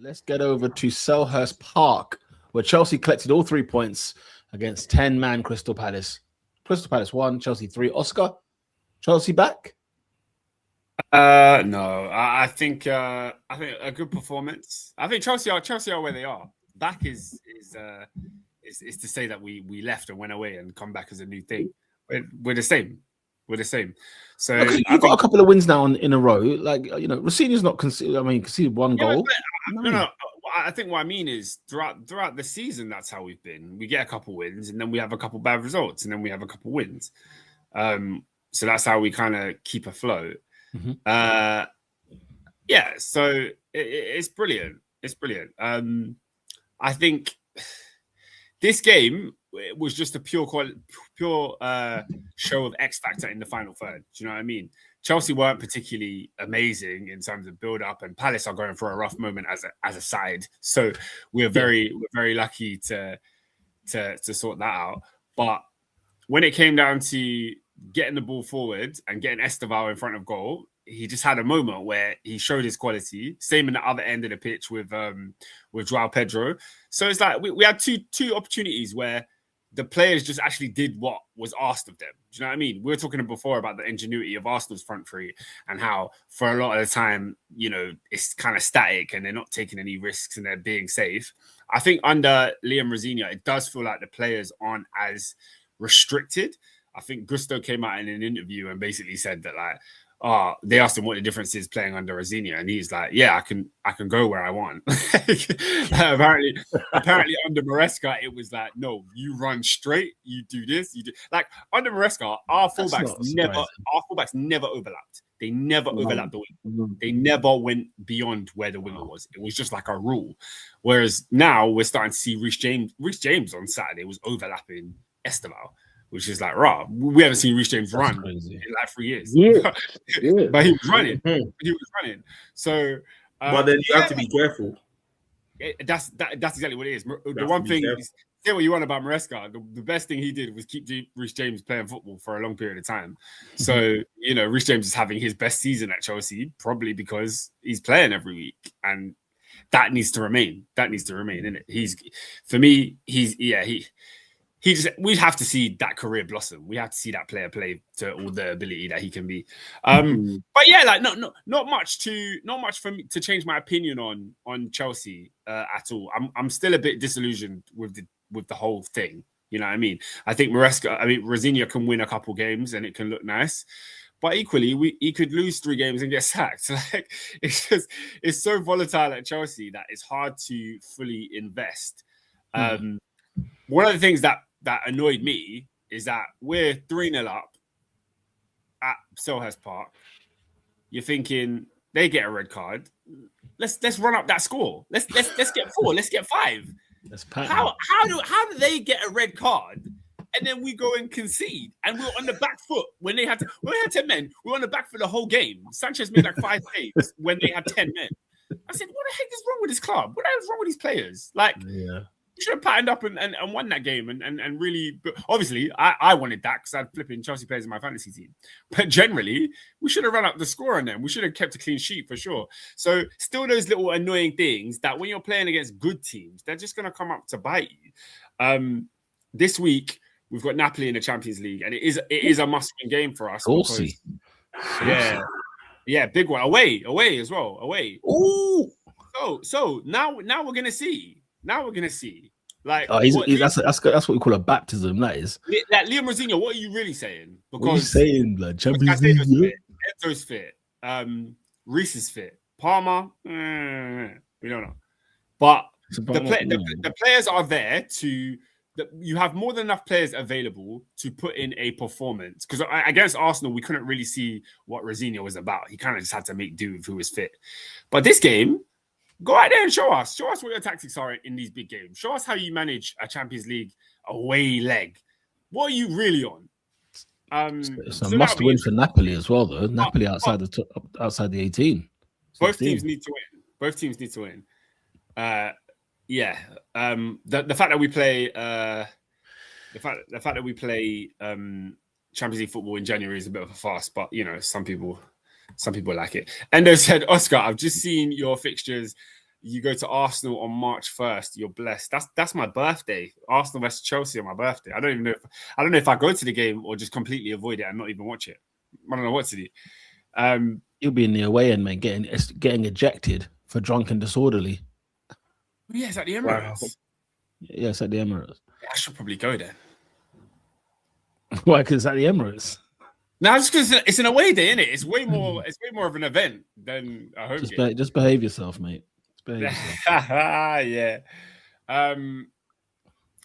Let's get over to Selhurst Park, where Chelsea collected all 3 points against 10-man Crystal Palace. Crystal Palace 1, Chelsea 3. Oscar, Chelsea back? No. I think a good performance. I think Chelsea are where they are. Back is to say that we left and went away and come back as a new thing. We're the same. We're the same. So you've got a couple of wins now in a row. Like, you know, Rossini's not conceded. I mean, conceded one goal. No. I think what I mean is throughout the season, that's how we've been. We get a couple wins, and then we have a couple bad results, and then we have a couple wins. So that's how we kind of keep afloat. Mm-hmm. So it's brilliant. It's brilliant. I think this game was just a pure show of X factor in the final third. Do you know what I mean? Chelsea weren't particularly amazing in terms of build up, and Palace are going for a rough moment as a side. So we're very lucky to sort that out. But when it came down to getting the ball forward and getting Esteval in front of goal, he just had a moment where he showed his quality. Same in the other end of the pitch with Joao Pedro. So it's like we had two opportunities where the players just actually did what was asked of them. Do you know what I mean? We were talking before about the ingenuity of Arsenal's front three and how for a lot of the time, you know, it's kind of static and they're not taking any risks and they're being safe. I think under Liam Rosenior, it does feel like the players aren't as restricted. I think Gusto came out in an interview and basically said that, like, they asked him what the difference is playing under Rosenior, and he's like, "Yeah, I can go where I want." apparently under Maresca, it was like, "No, you run straight, you do this, you do." Like under Maresca, our fullbacks never overlapped. They never overlapped the wing. They never went beyond where the winger was. It was just like a rule. Whereas now we're starting to see Reece James on Saturday was overlapping Esteval, which is like, raw. We haven't seen Reece James run in like 3 years. Yeah. But he was running. So, but then you have to be careful. That's exactly what it is. The one thing is, say what you want about Maresca, the best thing he did was keep Reece James playing football for a long period of time. So, you know, Reece James is having his best season at Chelsea, probably because he's playing every week. And that needs to remain. Isn't it? We have to see that career blossom. We have to see that player play to all the ability that he can be. But yeah, like not much for me to change my opinion on Chelsea at all. I'm still a bit disillusioned with the whole thing. You know what I mean? I think Rosenior can win a couple games and it can look nice. But equally, he could lose 3 games and get sacked. Like it's so volatile at Chelsea that it's hard to fully invest. One of the things that annoyed me is that we're 3-0 up at Selhurst Park. You're thinking they get a red card. Let's run up that score. Let's get 4. Let's get 5. How do they get a red card and then we go and concede and we're on the back foot when we had 10 men. We were on the back foot the whole game. Sanchez made like 5 saves when they had 10 men. I said, what the heck is wrong with this club? What the hell is wrong with these players? Like, you should have patterned up and won that game and really, obviously I wanted that because I had flipping Chelsea players in my fantasy team. But generally, we should have run up the score on them. We should have kept a clean sheet for sure. So still those little annoying things that when you're playing against good teams, they're just going to come up to bite you. This week, we've got Napoli in the Champions League and it is a must-win game for us. Because, yeah, big one. Away as well. Away. Ooh. So now we're going to see. Like, that's what we call a baptism. That is. Like Liam Rosenior, what are you really saying? Because what are you saying, like Champions League? Enzo's fit. Reece is fit. Palmer, we don't know. But the players are there to. You have more than enough players available to put in a performance. Because against Arsenal, we couldn't really see what Rosenior was about. He kind of just had to make do with who was fit. But this game. Go out there and show us what your tactics are in these big games. Show us how you manage a Champions League away leg. What are you really on? It's a must-win for Napoli as well, though. Napoli outside the 18. Both teams need to win. The fact that we play Champions League football in January is a bit of a farce, but you know, some people like it. Endo said, Oscar, I've just seen your fixtures you go to Arsenal on March 1st. You're blessed. That's my birthday. Arsenal versus Chelsea on my birthday. I don't know if I go to the game or just completely avoid it and not even watch it. I don't know what to do. You'll be in the away end, mate, getting ejected for drunk and disorderly. Yeah, it's at the Emirates. Wow. Yeah, it's at the Emirates. I should probably go there. Why? Because it's at the Emirates. No, just because it's an away day, isn't it? It's way more of an event than a home game. Just behave yourself, mate. Just behave yourself. Yeah.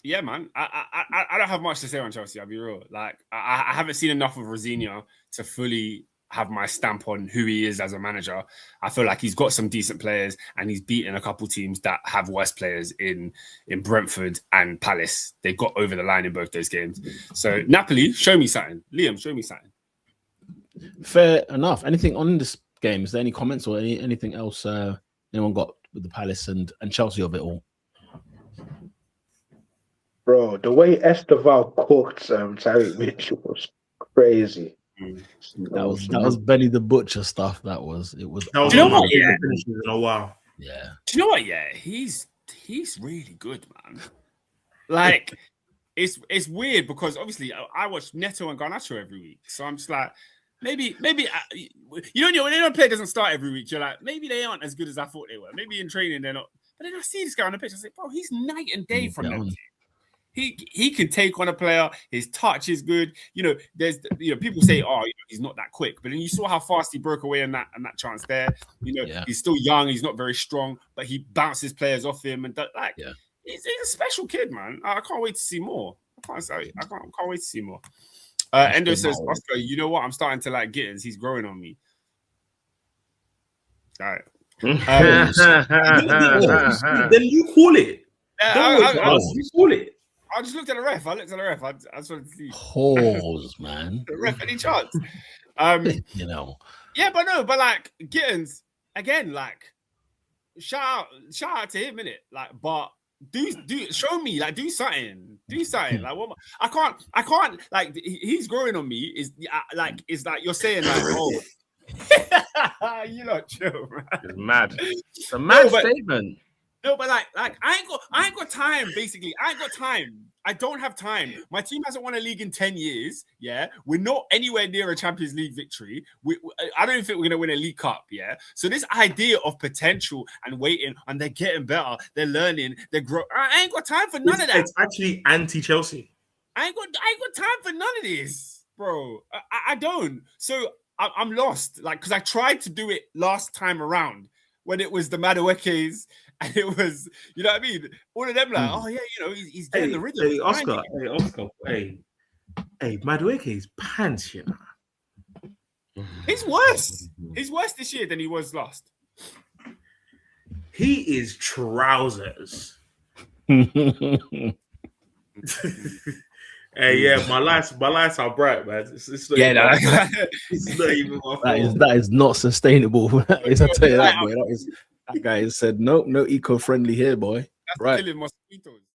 Yeah, man. I don't have much to say on Chelsea. I'll be real. Like, I haven't seen enough of Rosenior to fully have my stamp on who he is as a manager. I feel like he's got some decent players and he's beaten a couple teams that have worse players in Brentford and Palace. They got over the line in both those games. So Napoli, show me something. Liam, show me something. Fair enough. Anything on this game? Is there any comments or anything else anyone got with the Palace and Chelsea of it all? Bro, the way Esteval cooked Tyreek Mitchell was crazy. That was Benny the Butcher stuff. It was. Do you know what? Yeah. Oh wow. Yeah. Do you know what? Yeah, he's really good, man. Like, it's weird because obviously I watch Neto and Garnacho every week, so I'm just like, maybe when a player doesn't start every week, you're like, maybe they aren't as good as I thought they were. Maybe in training they're not. But then I see this guy on the pitch, I say, bro, he's night and day from them. He can take on a player. His touch is good. There's people say, he's not that quick, but then you saw how fast he broke away in that chance there. He's still young. He's not very strong, but he bounces players off him and he's a special kid, man. I can't wait to see more. I can't wait to see more. Endo says, Oscar, you know what? I'm starting to like Gittins. He's growing on me. All right. Then you call it. You call it. I just looked at the ref. I just wanted to see. Pause, man. The ref, any chance? Yeah, but like Gittins, again, like shout out to him, innit? Like, but do show me, like, do something. Like, what? I can't. Like, he's growing on me. Is like you're saying like, oh, you lot chill, man. It's mad. It's a mad statement. No, but like I ain't got time. Basically, I ain't got time. I don't have time. My team hasn't won a league in 10 years. Yeah, we're not anywhere near a Champions League victory. I don't think we're gonna win a League Cup. Yeah, so this idea of potential and waiting, and they're getting better, they're learning, they're growing. I ain't got time for none of that. It's actually anti-Chelsea. I ain't got time for none of this, bro. I don't. So I'm lost. Like, because I tried to do it last time around when it was the Maduekes. And it was, you know what I mean? All of them like, oh yeah, he's getting the rhythm. Hey, Oscar. Hey, Madueke's pants, you know. He's worse. He's worse this year than he was last. He is trousers. Hey, yeah, my lights are bright, man. It's not it's not even my fault. That is not sustainable. I tell you that, boy. That guy said no eco-friendly here, boy. That's right. killing mosquitoes.